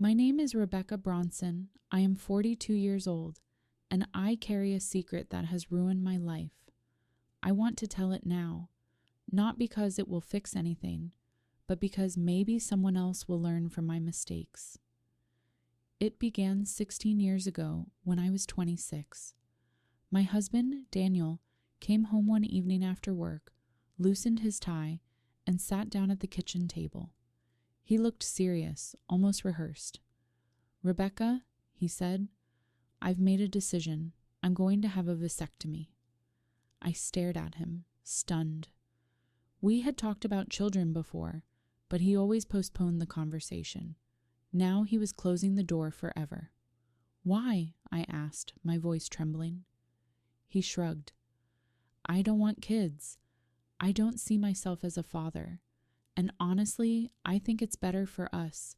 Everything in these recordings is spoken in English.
My name is Rebecca Bronson. I am 42 years old, and I carry a secret that has ruined my life. I want to tell it now, not because it will fix anything, but because maybe someone else will learn from my mistakes. It began 16 years ago when I was 26. My husband, Daniel, came home one evening after work, loosened his tie, and sat down at the kitchen table. He looked serious, almost rehearsed. "Rebecca," he said, "I've made a decision. I'm going to have a vasectomy." I stared at him, stunned. We had talked about children before, but he always postponed the conversation. Now he was closing the door forever. "Why?" I asked, my voice trembling. He shrugged. "I don't want kids. I don't see myself as a father. And honestly, I think it's better for us.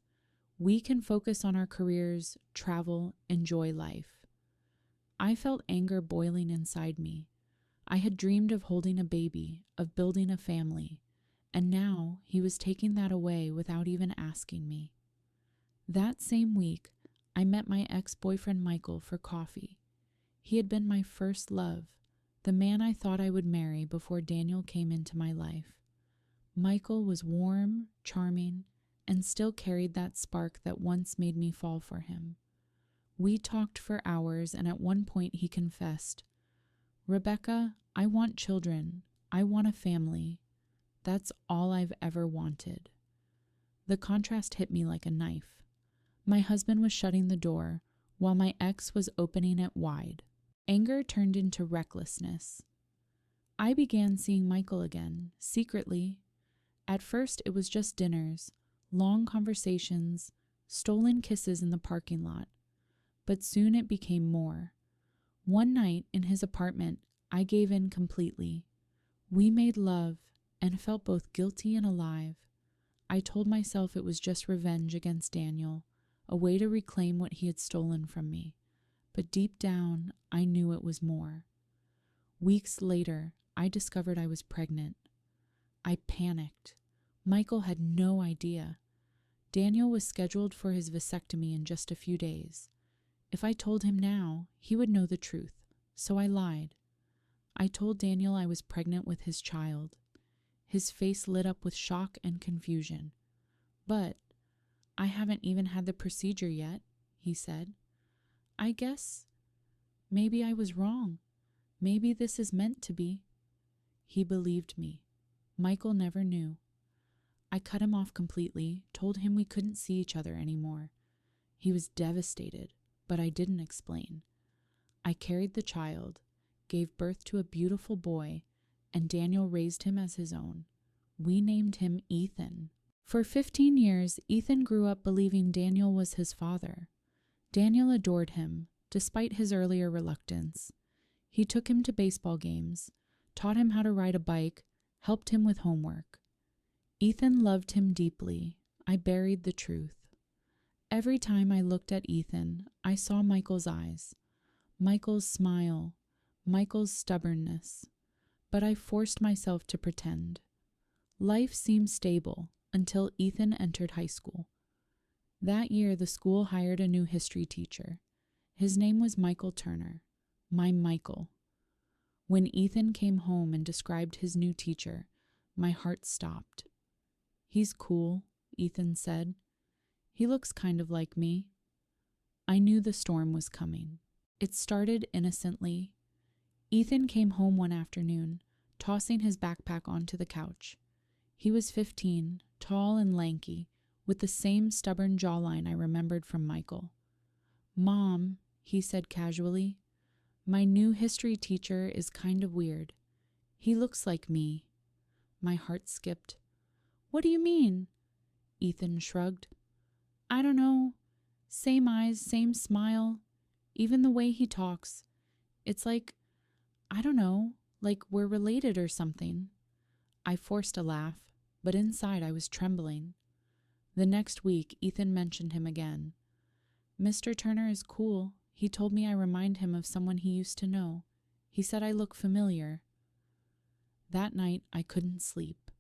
We can focus on our careers, travel, enjoy life." I felt anger boiling inside me. I had dreamed of holding a baby, of building a family, and now he was taking that away without even asking me. That same week, I met my ex-boyfriend Michael for coffee. He had been my first love, the man I thought I would marry before Daniel came into my life. Michael was warm, charming, and still carried that spark that once made me fall for him. We talked for hours, and at one point he confessed, "Rebecca, I want children. I want a family. That's all I've ever wanted." The contrast hit me like a knife. My husband was shutting the door, while my ex was opening it wide. Anger turned into recklessness. I began seeing Michael again, secretly. At first it was just dinners, long conversations, stolen kisses in the parking lot. But soon it became more. One night in his apartment, I gave in completely. We made love and felt both guilty and alive. I told myself it was just revenge against Daniel, a way to reclaim what he had stolen from me. But deep down, I knew it was more. Weeks later, I discovered I was pregnant. I panicked. Michael had no idea. Daniel was scheduled for his vasectomy in just a few days. If I told him now, he would know the truth, so I lied. I told Daniel I was pregnant with his child. His face lit up with shock and confusion. "But I haven't even had the procedure yet," he said. "I guess maybe I was wrong. Maybe this is meant to be." He believed me. Michael never knew. I cut him off completely, told him we couldn't see each other anymore. He was devastated, but I didn't explain. I carried the child, gave birth to a beautiful boy, and Daniel raised him as his own. We named him Ethan. For 15 years, Ethan grew up believing Daniel was his father. Daniel adored him, despite his earlier reluctance. He took him to baseball games, taught him how to ride a bike, helped him with homework. Ethan loved him deeply. I buried the truth. Every time I looked at Ethan, I saw Michael's eyes, Michael's smile, Michael's stubbornness. But I forced myself to pretend. Life seemed stable until Ethan entered high school. That year, the school hired a new history teacher. His name was Michael Turner, my Michael. When Ethan came home and described his new teacher, my heart stopped. "He's cool," Ethan said. "He looks kind of like me." I knew the storm was coming. It started innocently. Ethan came home one afternoon, tossing his backpack onto the couch. He was 15, tall and lanky, with the same stubborn jawline I remembered from Michael. "Mom," he said casually, "my new history teacher is kind of weird. He looks like me." My heart skipped. "What do you mean?" Ethan shrugged. "I don't know. Same eyes, same smile. Even the way he talks. It's like, I don't know, like we're related or something." I forced a laugh, but inside I was trembling. The next week, Ethan mentioned him again. "Mr. Turner is cool. He told me I remind him of someone he used to know. He said I look familiar." That night, I couldn't sleep.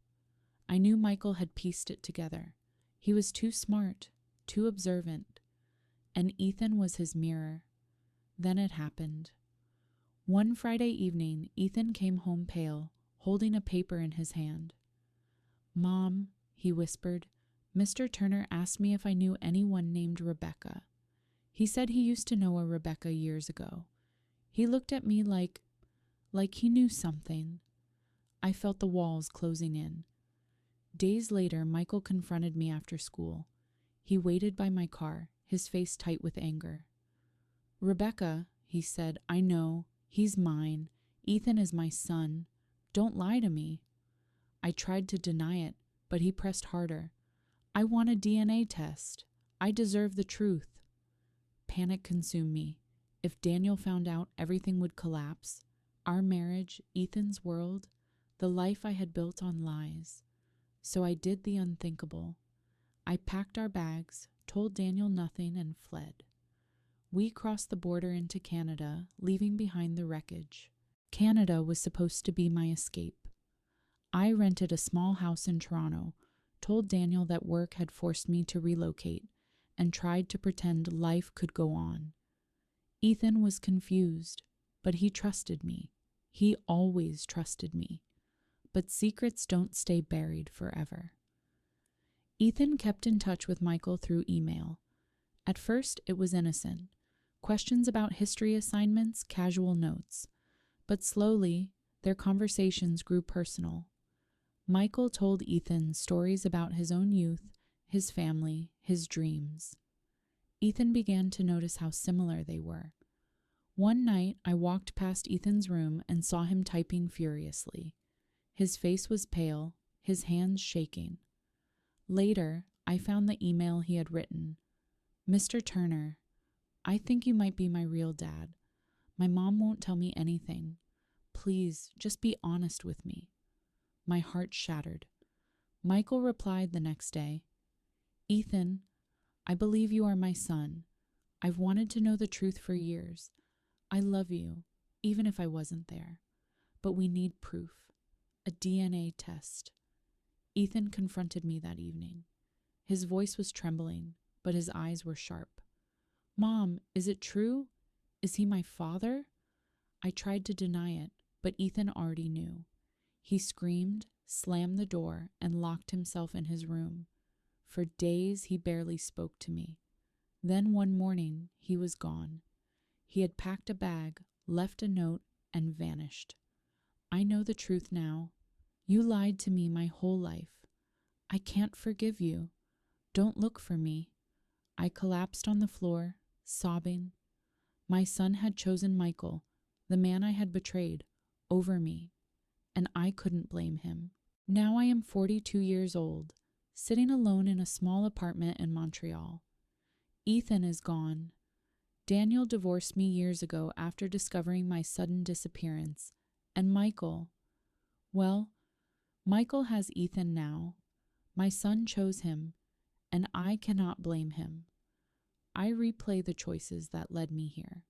I knew Michael had pieced it together. He was too smart, too observant. and Ethan was his mirror. Then it happened. One Friday evening, Ethan came home pale, holding a paper in his hand. "Mom," he whispered, "Mr. Turner asked me if I knew anyone named Rebecca. He said he used to know a Rebecca years ago. He looked at me like he knew something." I felt the walls closing in. Days later, Michael confronted me after school. He waited by my car, his face tight with anger. "Rebecca," he said, "I know. He's mine. Ethan is my son. Don't lie to me." I tried to deny it, but he pressed harder. "I want a DNA test. I deserve the truth." Panic consumed me. If Daniel found out, everything would collapse. Our marriage, Ethan's world, the life I had built on lies. So I did the unthinkable. I packed our bags, told Daniel nothing, and fled. We crossed the border into Canada, leaving behind the wreckage. Canada was supposed to be my escape. I rented a small house in Toronto, told Daniel that work had forced me to relocate, and tried to pretend life could go on. Ethan was confused, but he trusted me. He always trusted me. But secrets don't stay buried forever. Ethan kept in touch with Michael through email. At first, it was innocent. Questions about history assignments, casual notes. But slowly, their conversations grew personal. Michael told Ethan stories about his own youth, his family, his dreams. Ethan began to notice how similar they were. One night, I walked past Ethan's room and saw him typing furiously. His face was pale, his hands shaking. Later, I found the email he had written. "Mr. Turner, I think you might be my real dad. My mom won't tell me anything. Please, just be honest with me." My heart shattered. Michael replied the next day, "Ethan, I believe you are my son. I've wanted to know the truth for years. I love you, even if I wasn't there. But we need proof. A DNA test." Ethan confronted me that evening. His voice was trembling, but his eyes were sharp. "Mom, is it true? Is he my father?" I tried to deny it, but Ethan already knew. He screamed, slammed the door, and locked himself in his room. For days, he barely spoke to me. Then one morning, he was gone. He had packed a bag, left a note, and vanished. I know the truth now. You lied to me my whole life. I can't forgive you. Don't look for me. I collapsed on the floor, sobbing. My son had chosen Michael, the man I had betrayed, over me, and I couldn't blame him. Now I am 42 years old, sitting alone in a small apartment in Montreal. Ethan is gone. Daniel divorced me years ago after discovering my sudden disappearance, and Michael has Ethan now. My son chose him, and I cannot blame him. I replay the choices that led me here.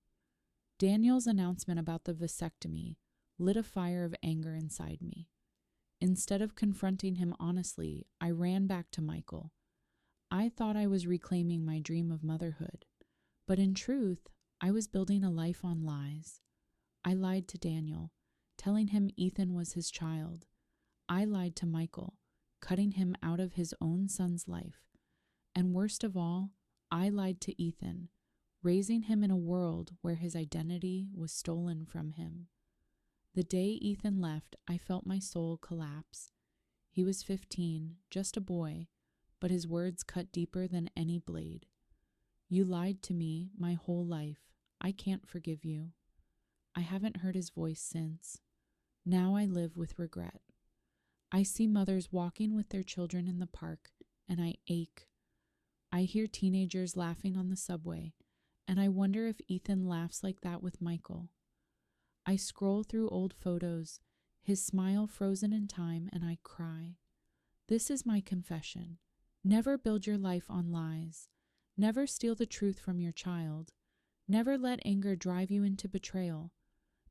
Daniel's announcement about the vasectomy lit a fire of anger inside me. Instead of confronting him honestly, I ran back to Michael. I thought I was reclaiming my dream of motherhood, but in truth, I was building a life on lies. I lied to Daniel, telling him Ethan was his child. I lied to Michael, cutting him out of his own son's life. And worst of all, I lied to Ethan, raising him in a world where his identity was stolen from him. The day Ethan left, I felt my soul collapse. He was 15, just a boy, but his words cut deeper than any blade. "You lied to me my whole life. I can't forgive you." I haven't heard his voice since. Now I live with regret. I see mothers walking with their children in the park, and I ache. I hear teenagers laughing on the subway, and I wonder if Ethan laughs like that with Michael. I scroll through old photos, his smile frozen in time, and I cry. This is my confession. Never build your life on lies. Never steal the truth from your child. Never let anger drive you into betrayal,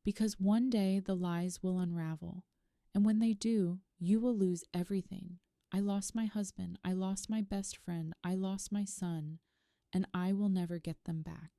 because one day the lies will unravel, and when they do, you will lose everything. I lost my husband. I lost my best friend. I lost my son. and I will never get them back.